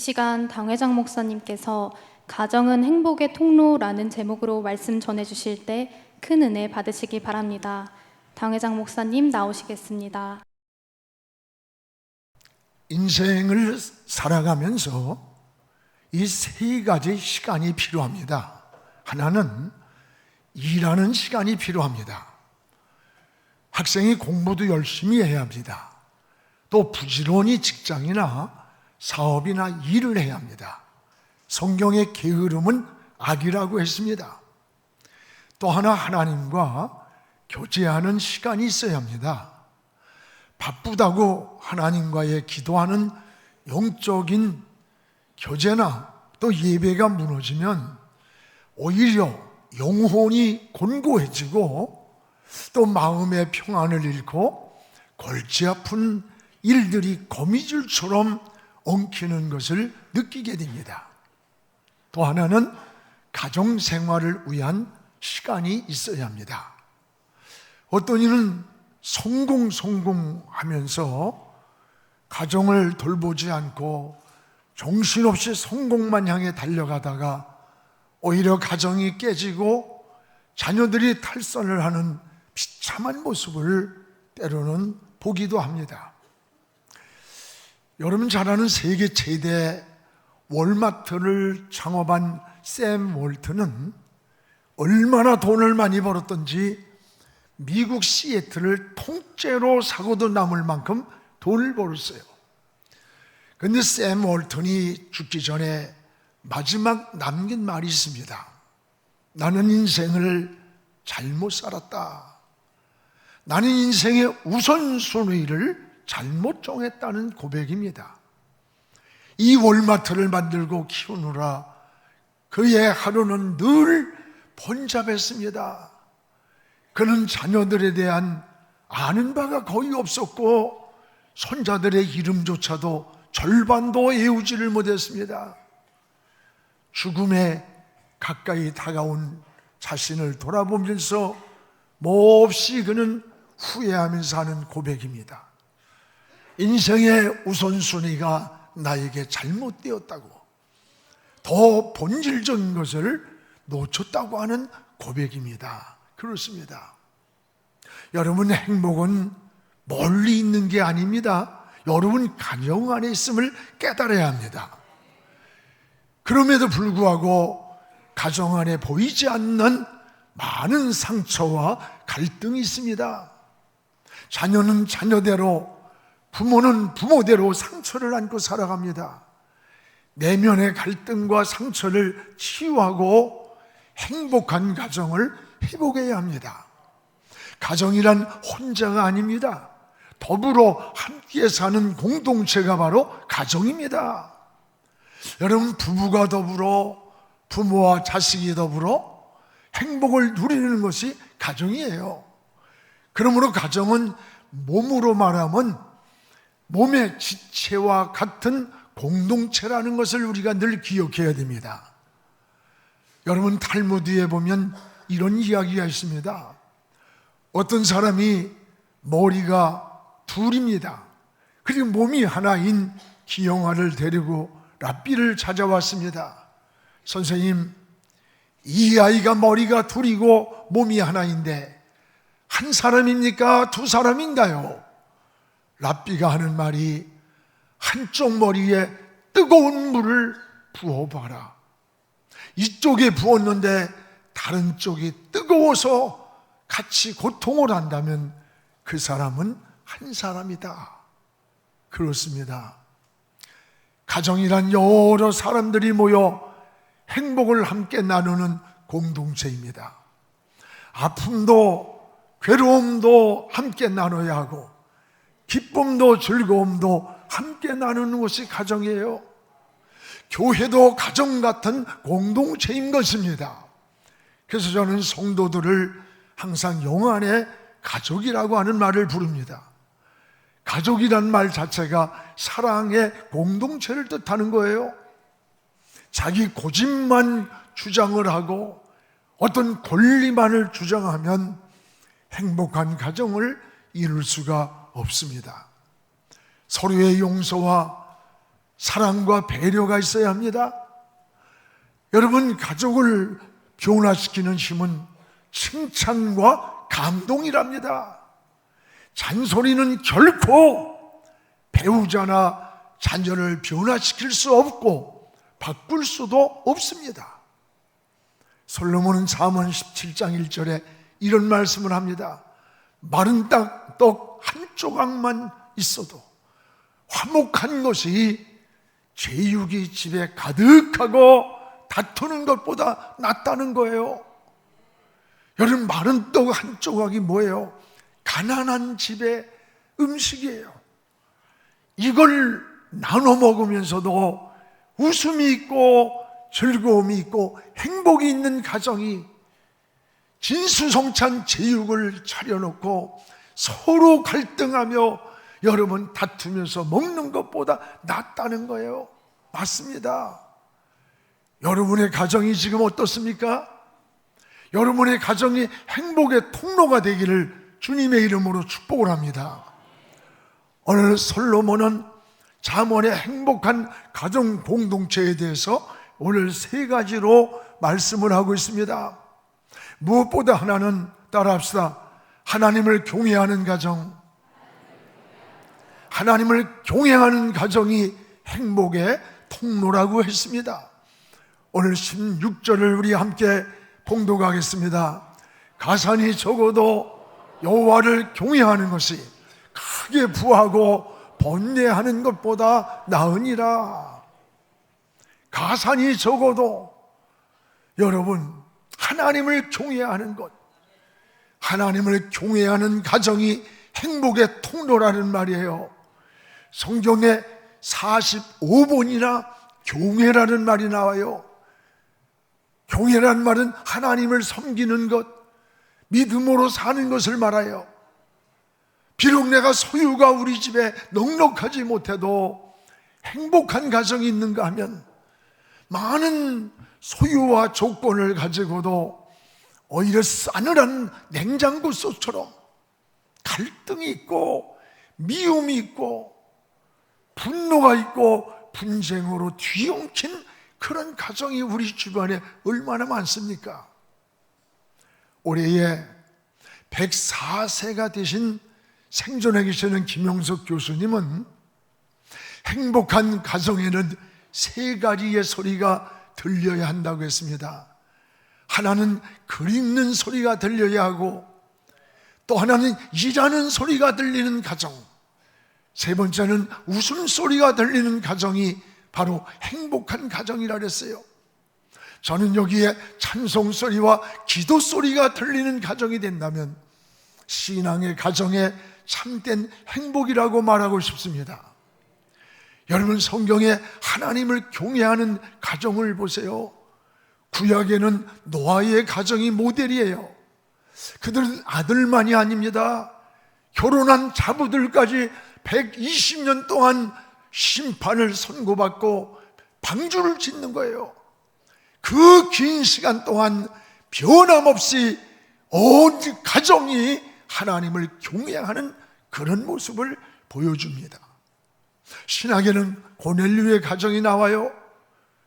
이 시간 당회장 목사님께서 가정은 행복의 통로라는 제목으로 말씀 전해주실 때 큰 은혜 받으시기 바랍니다. 당회장 목사님 나오시겠습니다. 인생을 살아가면서 이 세 가지 시간이 필요합니다. 하나는 일하는 시간이 필요합니다. 학생이 공부도 열심히 해야 합니다. 또 부지런히 직장이나 사업이나 일을 해야 합니다. 성경의 게으름은 악이라고 했습니다. 또 하나 하나님과 교제하는 시간이 있어야 합니다. 바쁘다고 하나님과의 기도하는 영적인 교제나 또 예배가 무너지면 오히려 영혼이 곤고해지고 또 마음의 평안을 잃고 골치 아픈 일들이 거미줄처럼 엉키는 것을 느끼게 됩니다. 또 하나는 가정생활을 위한 시간이 있어야 합니다. 어떤 이는 성공 하면서 가정을 돌보지 않고 정신없이 성공만 향해 달려가다가 오히려 가정이 깨지고 자녀들이 탈선을 하는 비참한 모습을 때로는 보기도 합니다. 여러분 잘 아는 세계 최대 월마트를 창업한 샘 월트는 얼마나 돈을 많이 벌었던지 미국 시애틀을 통째로 사고도 남을 만큼 돈을 벌었어요. 그런데 샘 월튼이 죽기 전에 마지막 남긴 말이 있습니다. 나는 인생을 잘못 살았다. 나는 인생의 우선순위를 잘못 정했다는 고백입니다. 이 월마트를 만들고 키우느라 그의 하루는 늘 번잡했습니다. 그는 자녀들에 대한 아는 바가 거의 없었고 손자들의 이름조차도 절반도 외우지를 못했습니다. 죽음에 가까이 다가온 자신을 돌아보면서 몹시 그는 후회하면서 하는 고백입니다. 인생의 우선순위가 나에게 잘못되었다고, 더 본질적인 것을 놓쳤다고 하는 고백입니다. 그렇습니다. 여러분, 행복은 멀리 있는 게 아닙니다. 여러분 가정 안에 있음을 깨달아야 합니다. 그럼에도 불구하고 가정 안에 보이지 않는 많은 상처와 갈등이 있습니다. 자녀는 자녀대로, 부모는 부모대로 상처를 안고 살아갑니다. 내면의 갈등과 상처를 치유하고 행복한 가정을 회복해야 합니다. 가정이란 혼자가 아닙니다. 더불어 함께 사는 공동체가 바로 가정입니다. 여러분, 부부가 더불어, 부모와 자식이 더불어 행복을 누리는 것이 가정이에요. 그러므로 가정은 몸으로 말하면 몸의 지체와 같은 공동체라는 것을 우리가 늘 기억해야 됩니다. 여러분, 탈무드에 보면 이런 이야기가 있습니다. 어떤 사람이 머리가 둘입니다. 그리고 몸이 하나인 기영아를 데리고 랍비를 찾아왔습니다. 선생님, 이 아이가 머리가 둘이고 몸이 하나인데 한 사람입니까? 두 사람인가요? 랍비가 하는 말이, 한쪽 머리에 뜨거운 물을 부어봐라. 이쪽에 부었는데 다른 쪽이 뜨거워서 같이 고통을 한다면 그 사람은 한 사람이다. 그렇습니다. 가정이란 여러 사람들이 모여 행복을 함께 나누는 공동체입니다. 아픔도 괴로움도 함께 나눠야 하고 기쁨도 즐거움도 함께 나누는 것이 가정이에요. 교회도 가정 같은 공동체인 것입니다. 그래서 저는 성도들을 항상 영안의 가족이라고 하는 말을 부릅니다. 가족이란 말 자체가 사랑의 공동체를 뜻하는 거예요. 자기 고집만 주장을 하고 어떤 권리만을 주장하면 행복한 가정을 이룰 수가 없습니다. 서로의 용서와 사랑과 배려가 있어야 합니다. 여러분, 가족을 변화시키는 힘은 칭찬과 감동이랍니다. 잔소리는 결코 배우자나 자녀를 변화시킬 수 없고 바꿀 수도 없습니다. 솔로몬은 잠언 17장 1절에 이런 말씀을 합니다. 마른 떡 한 조각만 있어도 화목한 것이 제육이 집에 가득하고 다투는 것보다 낫다는 거예요. 여러분, 마른 떡 한 조각이 뭐예요? 가난한 집의 음식이에요. 이걸 나눠 먹으면서도 웃음이 있고 즐거움이 있고 행복이 있는 가정이 진수성찬 제육을 차려놓고 서로 갈등하며 여러분 다투면서 먹는 것보다 낫다는 거예요. 맞습니다. 여러분의 가정이 지금 어떻습니까? 여러분의 가정이 행복의 통로가 되기를 주님의 이름으로 축복을 합니다. 오늘 솔로몬은 잠언의 행복한 가정 공동체에 대해서 오늘 3가지로 말씀을 하고 있습니다. 무엇보다 하나는 따라합시다. 하나님을 경외하는 가정. 하나님을 경외하는 가정이 행복의 통로라고 했습니다. 오늘 16절을 우리 함께 봉독하겠습니다. 가산이 적어도 여호와를 경외하는 것이 크게 부하고 번뇌하는 것보다 나으니라. 가산이 적어도 여러분 하나님을 경외하는 것, 하나님을 경외하는 가정이 행복의 통로라는 말이에요. 성경에 45번이나 경외라는 말이 나와요. 경외라는 말은 하나님을 섬기는 것, 믿음으로 사는 것을 말해요. 비록 내가 소유가 우리 집에 넉넉하지 못해도 행복한 가정이 있는가 하면 많은 소유와 조건을 가지고도 오히려 싸늘한 냉장고 속처럼 갈등이 있고 미움이 있고 분노가 있고 분쟁으로 뒤엉킨 그런 가정이 우리 주변에 얼마나 많습니까? 올해에 104세가 되신 생존해 계시는 김용석 교수님은 행복한 가정에는 3가지의 소리가 들려야 한다고 했습니다. 하나는 글 읽는 소리가 들려야 하고, 또 하나는 일하는 소리가 들리는 가정, 3번째는 웃음소리가 들리는 가정이 바로 행복한 가정이라 그랬어요. 저는 여기에 찬송소리와 기도소리가 들리는 가정이 된다면 신앙의 가정에 참된 행복이라고 말하고 싶습니다. 여러분, 성경에 하나님을 경외하는 가정을 보세요. 구약에는 노아의 가정이 모델이에요. 그들은 아들만이 아닙니다. 결혼한 자부들까지 120년 동안 심판을 선고받고 방주를 짓는 거예요. 그 긴 시간 동안 변함없이 온 가정이 하나님을 경외하는 그런 모습을 보여줍니다. 신학에는 고넬료의 가정이 나와요.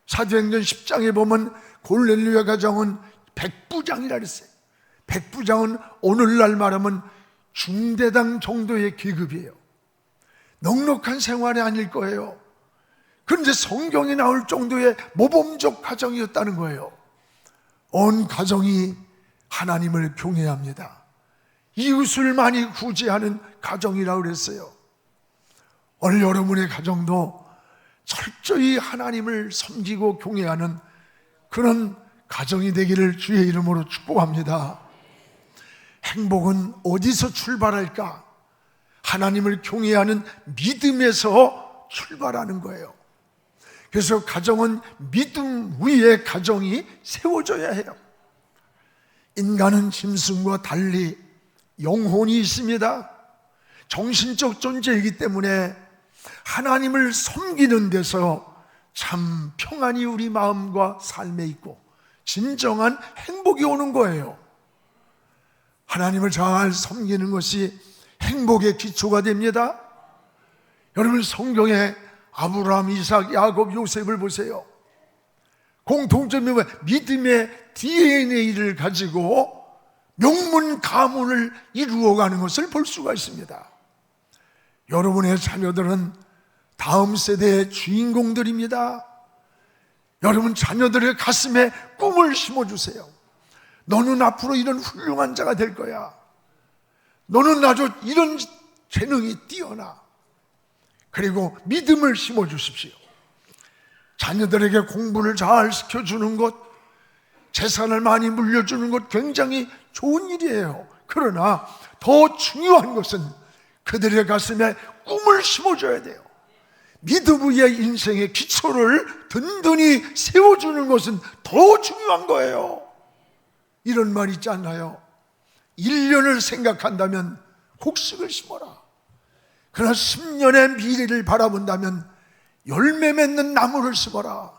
사도행전 10장에 보면 고넬료의 가정은 백부장이라 그랬어요. 백부장은 오늘날 말하면 중대당 정도의 계급이에요. 넉넉한 생활이 아닐 거예요. 그런데 성경에 나올 정도의 모범적 가정이었다는 거예요. 온 가정이 하나님을 경외합니다. 이웃을 많이 구제하는 가정이라고 그랬어요. 오늘 여러분의 가정도 철저히 하나님을 섬기고 경외하는 그런 가정이 되기를 주의 이름으로 축복합니다. 행복은 어디서 출발할까? 하나님을 경외하는 믿음에서 출발하는 거예요. 그래서 가정은 믿음 위에 가정이 세워져야 해요. 인간은 짐승과 달리 영혼이 있습니다. 정신적 존재이기 때문에 하나님을 섬기는 데서 참 평안이 우리 마음과 삶에 있고 진정한 행복이 오는 거예요. 하나님을 잘 섬기는 것이 행복의 기초가 됩니다. 여러분, 성경에 아브라함, 이삭, 야곱, 요셉을 보세요. 공통점이 뭐야? 믿음의 DNA를 가지고 명문 가문을 이루어가는 것을 볼 수가 있습니다. 여러분의 자녀들은 다음 세대의 주인공들입니다. 여러분 자녀들의 가슴에 꿈을 심어주세요. 너는 앞으로 이런 훌륭한 자가 될 거야. 너는 아주 이런 재능이 뛰어나. 그리고 믿음을 심어주십시오. 자녀들에게 공부를 잘 시켜주는 것, 재산을 많이 물려주는 것 굉장히 좋은 일이에요. 그러나 더 중요한 것은 그들의 가슴에 꿈을 심어줘야 돼요. 믿음 위에 인생의 기초를 든든히 세워주는 것은 더 중요한 거예요. 이런 말 있지 않나요? 1년을 생각한다면 곡식을 심어라. 그러나 10년의 미래를 바라본다면 열매 맺는 나무를 심어라.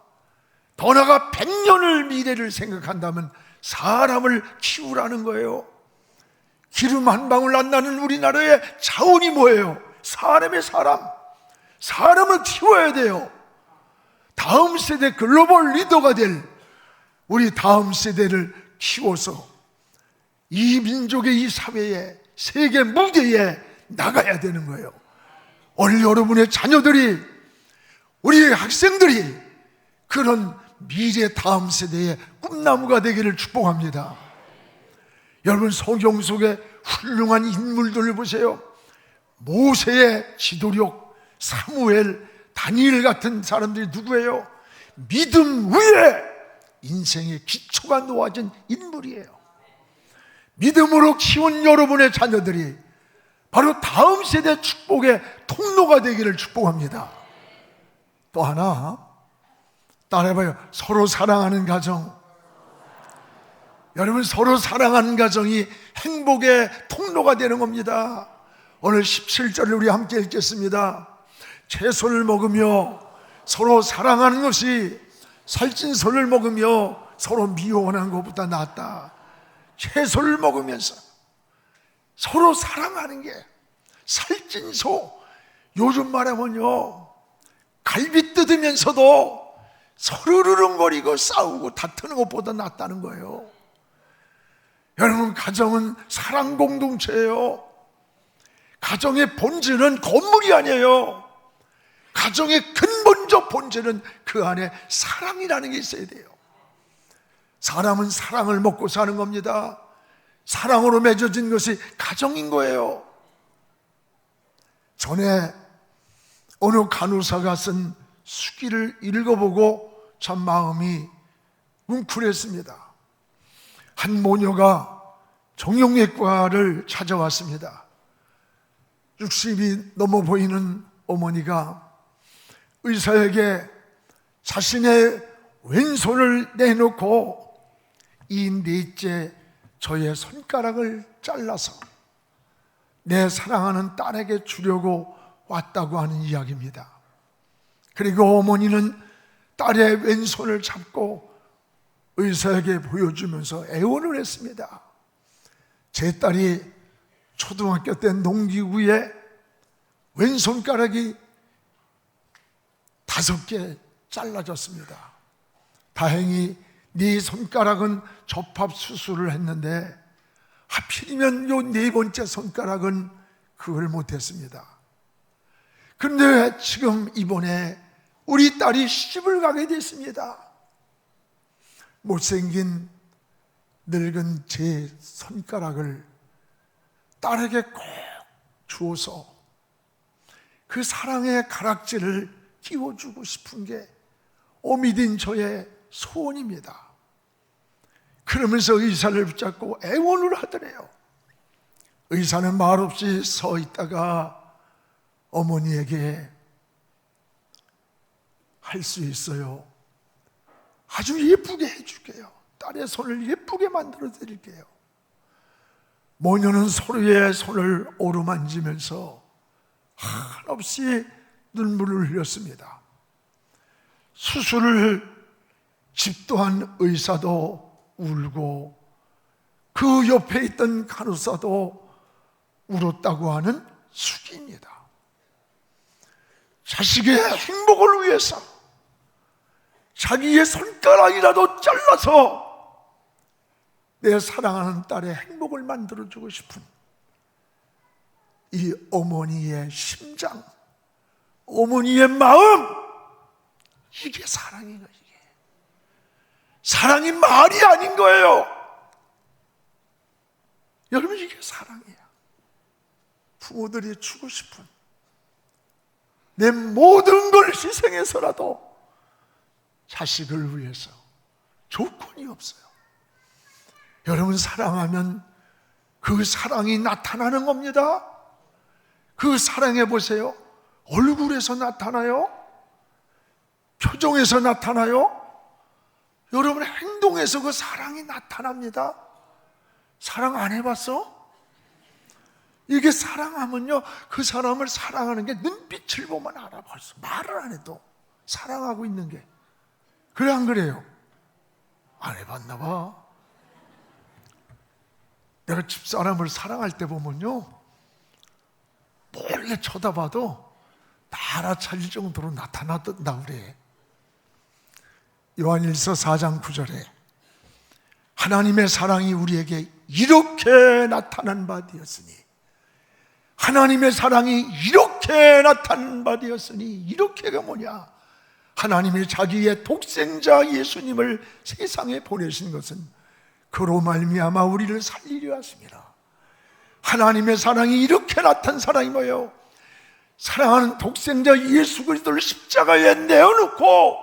더 나아가 100년을 미래를 생각한다면 사람을 키우라는 거예요. 기름 한 방울 안 나는 우리나라의 자원이 뭐예요? 사람의 사람. 사람을 키워야 돼요. 다음 세대 글로벌 리더가 될 우리 다음 세대를 키워서 이 민족의 이 사회에, 세계 무대에 나가야 되는 거예요. 오늘 여러분의 자녀들이, 우리 학생들이 그런 미래 다음 세대의 꿈나무가 되기를 축복합니다. 여러분 성경 속에 훌륭한 인물들을 보세요. 모세의 지도력, 사무엘, 다니엘 같은 사람들이 누구예요? 믿음 위에 인생의 기초가 놓아진 인물이에요. 믿음으로 키운 여러분의 자녀들이 바로 다음 세대 축복의 통로가 되기를 축복합니다. 또 하나 따라해봐요. 서로 사랑하는 가정. 여러분 서로 사랑하는 가정이 행복의 통로가 되는 겁니다. 오늘 17절을 우리 함께 읽겠습니다. 채소를 먹으며 서로 사랑하는 것이 살찐 소를 먹으며 서로 미워하는 것보다 낫다. 채소를 먹으면서 서로 사랑하는 게, 살찐 소, 요즘 말하면요 갈비 뜯으면서도 서르르렁거리고 싸우고 다투는 것보다 낫다는 거예요. 여러분 가정은 사랑 공동체예요. 가정의 본질은 건물이 아니에요. 가정의 근본적 본질은 그 안에 사랑이라는 게 있어야 돼요. 사람은 사랑을 먹고 사는 겁니다. 사랑으로 맺어진 것이 가정인 거예요. 전에 어느 간호사가 쓴 수기를 읽어보고 참 마음이 뭉클했습니다. 한 모녀가 정형외과를 찾아왔습니다. 60이 넘어 보이는 어머니가 의사에게 자신의 왼손을 내놓고 이 넷째 저의 손가락을 잘라서 내 사랑하는 딸에게 주려고 왔다고 하는 이야기입니다. 그리고 어머니는 딸의 왼손을 잡고 의사에게 보여주면서 애원을 했습니다. 제 딸이 초등학교 때 농기구에 왼손가락이 5개 잘라졌습니다. 다행히 네 손가락은 접합 수술을 했는데 하필이면 요 4번째 손가락은 그걸 못했습니다. 그런데 지금 이번에 우리 딸이 시집을 가게 됐습니다. 못생긴 늙은 제 손가락을 딸에게 꼭 주어서 그 사랑의 가락지를 끼워주고 싶은 게 오미딘 저의 소원입니다. 그러면서 의사를 붙잡고 애원을 하더래요. 의사는 말없이 서 있다가 어머니에게 할 수 있어요. 아주 예쁘게 해줄게요. 딸의 손을 예쁘게 만들어 드릴게요. 모녀는 서로의 손을 오르만지면서 한없이 눈물을 흘렸습니다. 수술을 집도한 의사도 울고 그 옆에 있던 간호사도 울었다고 하는 수기입니다. 자식의 행복을 위해서 자기의 손가락이라도 잘라서 내 사랑하는 딸의 행복을 만들어주고 싶은 이 어머니의 심장, 어머니의 마음, 이게 사랑인 거예요. 이게 사랑이 말이 아닌 거예요. 여러분, 이게 사랑이에요. 부모들이 주고 싶은 내 모든 걸 희생해서라도 자식을 위해서, 조건이 없어요. 여러분, 사랑하면 그 사랑이 나타나는 겁니다. 그 사랑해 보세요. 얼굴에서 나타나요? 표정에서 나타나요? 여러분의 행동에서 그 사랑이 나타납니다. 사랑 안 해봤어? 이게 사랑하면요, 그 사람을 사랑하는 게 눈빛을 보면 알아. 벌써 말을 안 해도 사랑하고 있는 게. 그래 안 그래요? 안 해봤나 봐. 내가 집사람을 사랑할 때 보면요, 몰래 쳐다봐도 다 알아차릴 정도로 나타났다 그래. 요한일서 4장 9절에 하나님의 사랑이 우리에게 이렇게 나타난 바 되었으니, 하나님의 사랑이 이렇게 나타난 바 되었으니, 이렇게가 뭐냐? 하나님이 자기의 독생자 예수님을 세상에 보내신 것은 그로 말미암아 우리를 살리려 하십니다. 하나님의 사랑이 이렇게 나타난 사랑이 뭐예요? 사랑하는 독생자 예수 그리스도를 십자가에 내어놓고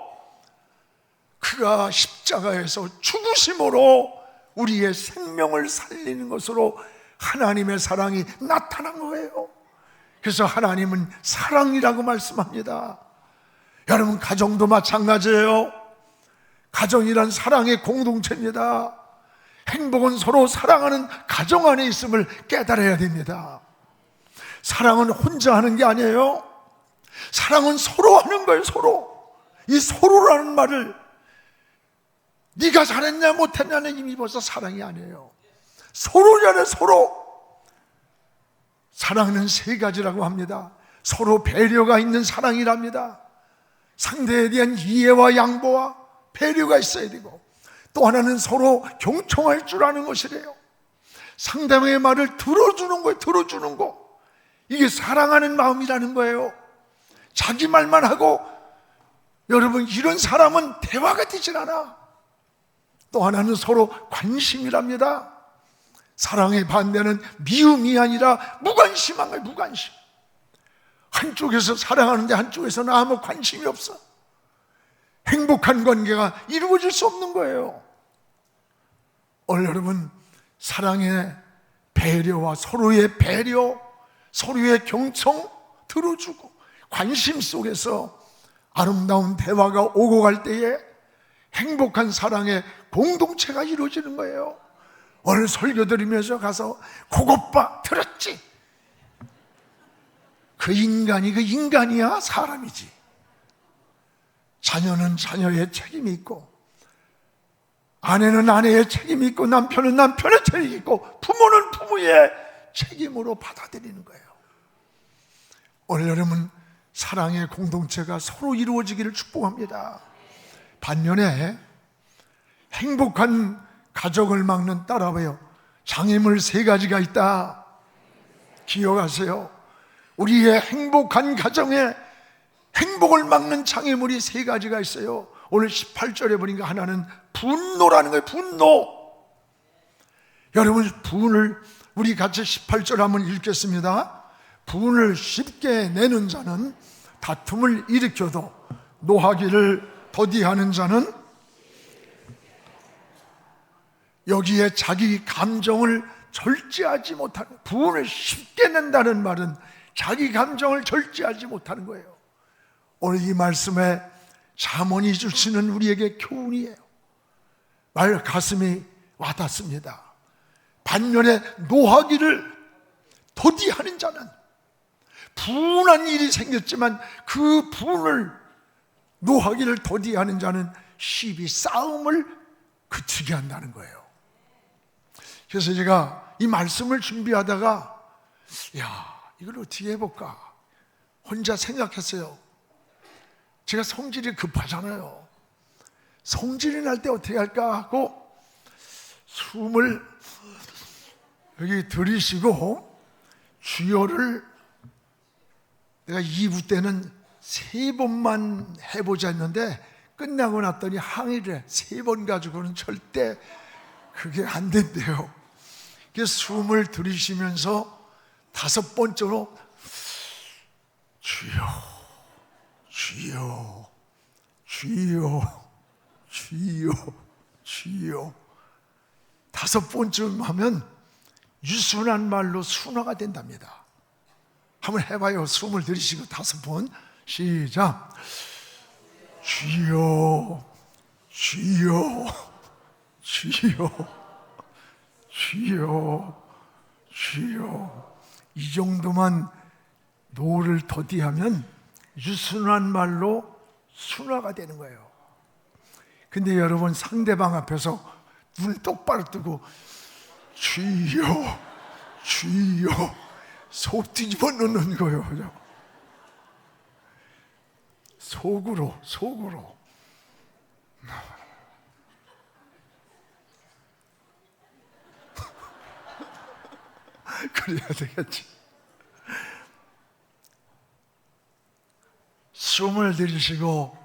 그가 십자가에서 죽으심으로 우리의 생명을 살리는 것으로 하나님의 사랑이 나타난 거예요. 그래서 하나님은 사랑이라고 말씀합니다. 여러분, 가정도 마찬가지예요. 가정이란 사랑의 공동체입니다. 행복은 서로 사랑하는 가정 안에 있음을 깨달아야 됩니다. 사랑은 혼자 하는 게 아니에요. 사랑은 서로 하는 거예요. 서로. 이 서로라는 말을 네가 잘했냐 못했냐는 이미 벌써 사랑이 아니에요. 서로잖아요. 서로. 사랑은 세 가지라고 합니다. 서로 배려가 있는 사랑이랍니다. 상대에 대한 이해와 양보와 배려가 있어야 되고, 또 하나는 서로 경청할 줄 아는 것이래요. 상대방의 말을 들어주는 거예요. 들어주는 거. 이게 사랑하는 마음이라는 거예요. 자기 말만 하고, 여러분, 이런 사람은 대화가 되질 않아. 또 하나는 서로 관심이랍니다. 사랑의 반대는 미움이 아니라 무관심한 거예요. 무관심. 한쪽에서 사랑하는데 한쪽에서는 아무 관심이 없어. 행복한 관계가 이루어질 수 없는 거예요. 오늘 여러분, 사랑의 배려와 서로의 배려, 서로의 경청, 들어주고 관심 속에서 아름다운 대화가 오고 갈 때에 행복한 사랑의 공동체가 이루어지는 거예요. 오늘 설교 드리면서 가서 그것 봐, 들었지? 그 인간이 그 인간이야? 사람이지. 자녀는 자녀의 책임이 있고, 아내는 아내의 책임이 있고, 남편은 남편의 책임이 있고, 부모는 부모의 책임으로 받아들이는 거예요. 오늘 여러분, 사랑의 공동체가 서로 이루어지기를 축복합니다. 반면에 행복한 가정을 막는 따라와요. 장애물 세 가지가 있다. 기억하세요. 우리의 행복한 가정에 행복을 막는 장애물이 세 가지가 있어요. 오늘 18절에 보니까 하나는 분노라는 거예요. 분노. 여러분, 분을 우리 같이 18절 한번 읽겠습니다. 분을 쉽게 내는 자는 다툼을 일으켜도 노하기를 더디하는 자는, 여기에 자기 감정을 절제하지 못하는, 분을 쉽게 낸다는 말은 자기 감정을 절제하지 못하는 거예요. 오늘 이 말씀에 잠언이 주시는 우리에게 교훈이에요. 말 가슴이 와닿습니다. 반면에 노하기를 더디하는 자는, 분한 일이 생겼지만 그 분을, 노하기를 더디하는 자는 시비, 싸움을 그치게 한다는 거예요. 그래서 제가 이 말씀을 준비하다가 이걸 어떻게 해볼까 혼자 생각했어요. 제가 성질이 급하잖아요. 성질이 날 때 어떻게 할까 하고 숨을 여기 들이쉬고 주여를 내가 2부 때는 3번만 해보자 했는데 끝나고 났더니 항의를 해. 3번 가지고는 절대 그게 안 된대요. 그래서 숨을 들이쉬면서 5번째로 주여, 주여, 주여, 주여, 주여 5번쯤 하면 유순한 말로 순화가 된답니다. 한번 해봐요. 숨을 들이쉬고 5번 시작. 주여, 주여, 주여, 주여, 주여. 이 정도만 노를 더디하면 유순한 말로 순화가 되는 거예요. 근데 여러분 상대방 앞에서 눈 똑바로 뜨고 주여, 주여 속 뒤집어 놓는 거예요. 속으로 그래야 되겠지. 숨을 들이쉬고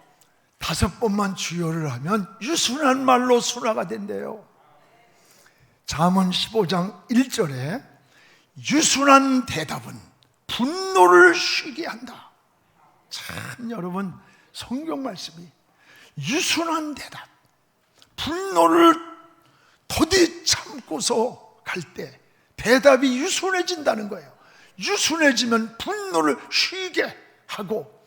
5번만 주여를 하면 유순한 말로 순화가 된대요. 잠언 15장 1절에 유순한 대답은 분노를 쉬게 한다. 참 여러분 성경 말씀이 유순한 대답, 분노를 더디 참고서 갈 때 대답이 유순해진다는 거예요. 유순해지면 분노를 쉬게 하고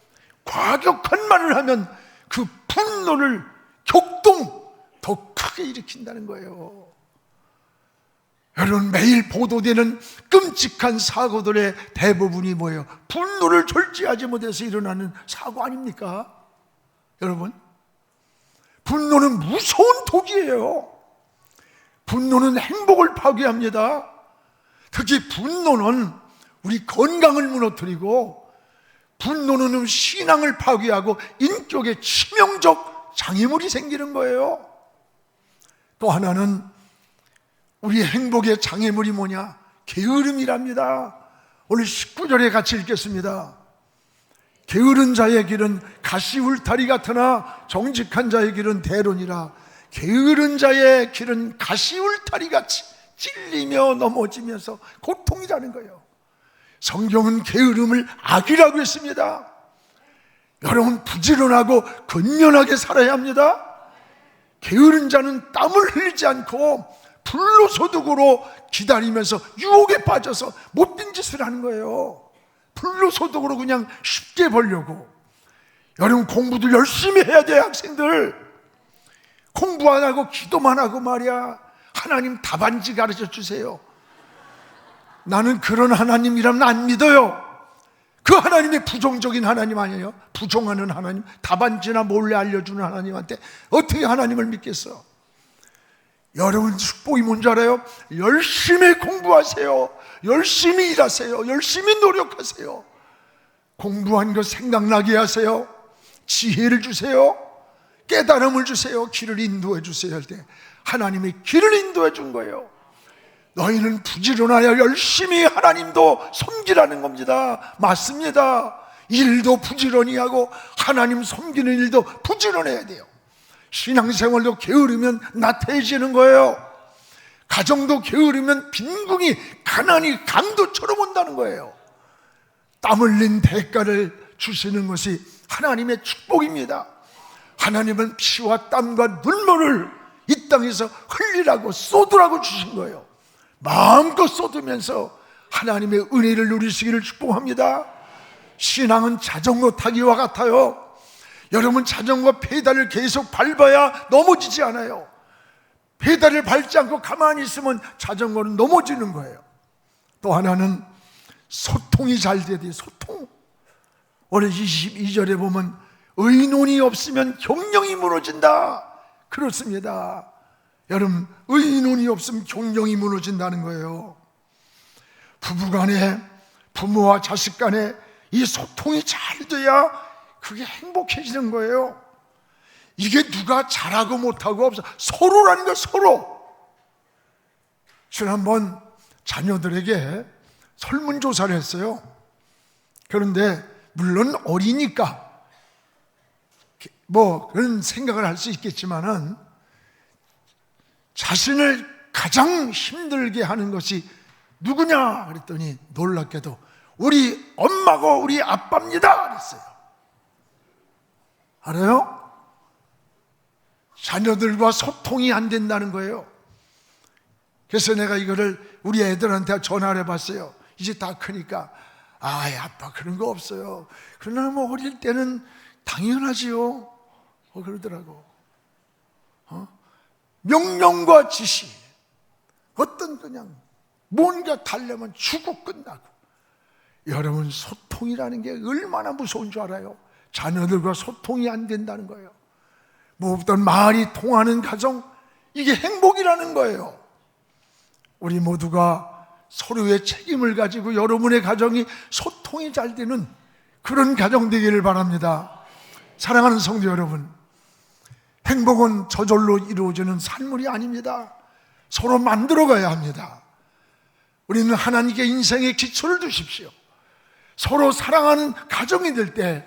과격한 말을 하면 그 분노를 격동 더 크게 일으킨다는 거예요. 여러분 매일 보도되는 끔찍한 사고들의 대부분이 뭐예요? 분노를 절제하지 못해서 일어나는 사고 아닙니까? 여러분 분노는 무서운 독이에요. 분노는 행복을 파괴합니다. 특히 분노는 우리 건강을 무너뜨리고 분노는 신앙을 파괴하고 인격에 치명적 장애물이 생기는 거예요. 또 하나는 우리 행복의 장애물이 뭐냐? 게으름이랍니다. 오늘 19절에 같이 읽겠습니다. 게으른 자의 길은 가시 울타리 같으나 정직한 자의 길은 대론이라. 게으른 자의 길은 가시 울타리같이 찔리며 넘어지면서 고통이라는 거예요. 성경은 게으름을 악이라고 했습니다. 여러분 부지런하고 근면하게 살아야 합니다. 게으른 자는 땀을 흘리지 않고 불로소득으로 기다리면서 유혹에 빠져서 못된 짓을 하는 거예요. 불로소득으로 그냥 쉽게 벌려고. 여러분 공부도 열심히 해야 돼요. 학생들 공부 안 하고 기도만 하고 말이야. 하나님 답안지 가르쳐 주세요. 나는 그런 하나님이라면 안 믿어요. 그 하나님이 부정적인 하나님 아니에요? 부정하는 하나님, 답안지나 몰래 알려주는 하나님한테 어떻게 하나님을 믿겠어? 여러분 축복이 뭔지 알아요? 열심히 공부하세요. 열심히 일하세요. 열심히 노력하세요. 공부한 거 생각나게 하세요. 지혜를 주세요. 깨달음을 주세요. 길을 인도해 주세요 할 때 하나님이 길을 인도해 준 거예요. 너희는 부지런하여 열심히 하나님도 섬기라는 겁니다. 맞습니다. 일도 부지런히 하고 하나님 섬기는 일도 부지런해야 돼요. 신앙생활도 게으르면 나태해지는 거예요. 가정도 게으르면 빈궁이 가난이 강도처럼 온다는 거예요. 땀 흘린 대가를 주시는 것이 하나님의 축복입니다. 하나님은 피와 땀과 눈물을 이 땅에서 흘리라고 쏟으라고 주신 거예요. 마음껏 쏟으면서 하나님의 은혜를 누리시기를 축복합니다. 신앙은 자전거 타기와 같아요. 여러분 자전거 페달을 계속 밟아야 넘어지지 않아요. 페달을 밟지 않고 가만히 있으면 자전거는 넘어지는 거예요. 또 하나는 소통이 잘 돼야 돼요. 소통. 오늘 22절에 보면 의논이 없으면 경영이 무너진다. 그렇습니다. 여러분 의논이 없으면 경영이 무너진다는 거예요. 부부간에 부모와 자식 간에 이 소통이 잘 돼야 그게 행복해지는 거예요. 이게 누가 잘하고 못하고 없어. 서로라는 거, 서로. 지난번 자녀들에게 설문조사를 했어요. 그런데 물론 어리니까 뭐 그런 생각을 할 수 있겠지만은 자신을 가장 힘들게 하는 것이 누구냐 그랬더니 놀랍게도 우리 엄마고 우리 아빠입니다 그랬어요. 알아요? 자녀들과 소통이 안 된다는 거예요. 그래서 내가 이거를 우리 애들한테 전화를 해봤어요. 이제 다 크니까 아빠 그런 거 없어요. 그러나 뭐 어릴 때는 당연하지요. 그러더라고. 명령과 지시, 어떤 그냥 뭔가 달려면 주고 끝나고. 여러분, 소통이라는 게 얼마나 무서운 줄 알아요? 자녀들과 소통이 안 된다는 거예요. 무엇보다 말이 통하는 가정, 이게 행복이라는 거예요. 우리 모두가 서로의 책임을 가지고 여러분의 가정이 소통이 잘 되는 그런 가정 되기를 바랍니다. 사랑하는 성도 여러분, 행복은 저절로 이루어지는 산물이 아닙니다. 서로 만들어가야 합니다. 우리는 하나님께 인생의 기초를 두십시오. 서로 사랑하는 가정이 될 때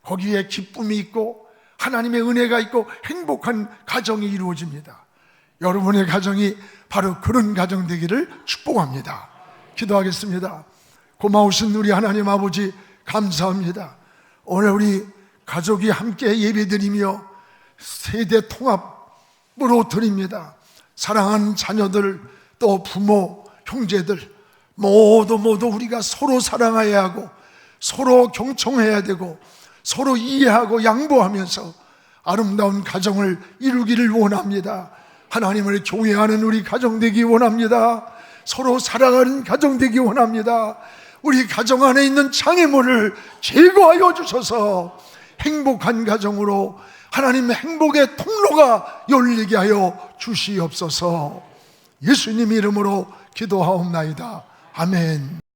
거기에 기쁨이 있고 하나님의 은혜가 있고 행복한 가정이 이루어집니다. 여러분의 가정이 바로 그런 가정 되기를 축복합니다. 기도하겠습니다. 고마우신 우리 하나님 아버지 감사합니다. 오늘 우리 가족이 함께 예배드리며 세대 통합으로 드립니다. 사랑하는 자녀들, 또 부모, 형제들 모두 우리가 서로 사랑해야 하고 서로 경청해야 되고 서로 이해하고 양보하면서 아름다운 가정을 이루기를 원합니다. 하나님을 경외하는 우리 가정 되기 원합니다. 서로 사랑하는 가정 되기 원합니다. 우리 가정 안에 있는 장애물을 제거하여 주셔서 행복한 가정으로 하나님의 행복의 통로가 열리게 하여 주시옵소서. 예수님 이름으로 기도하옵나이다. 아멘.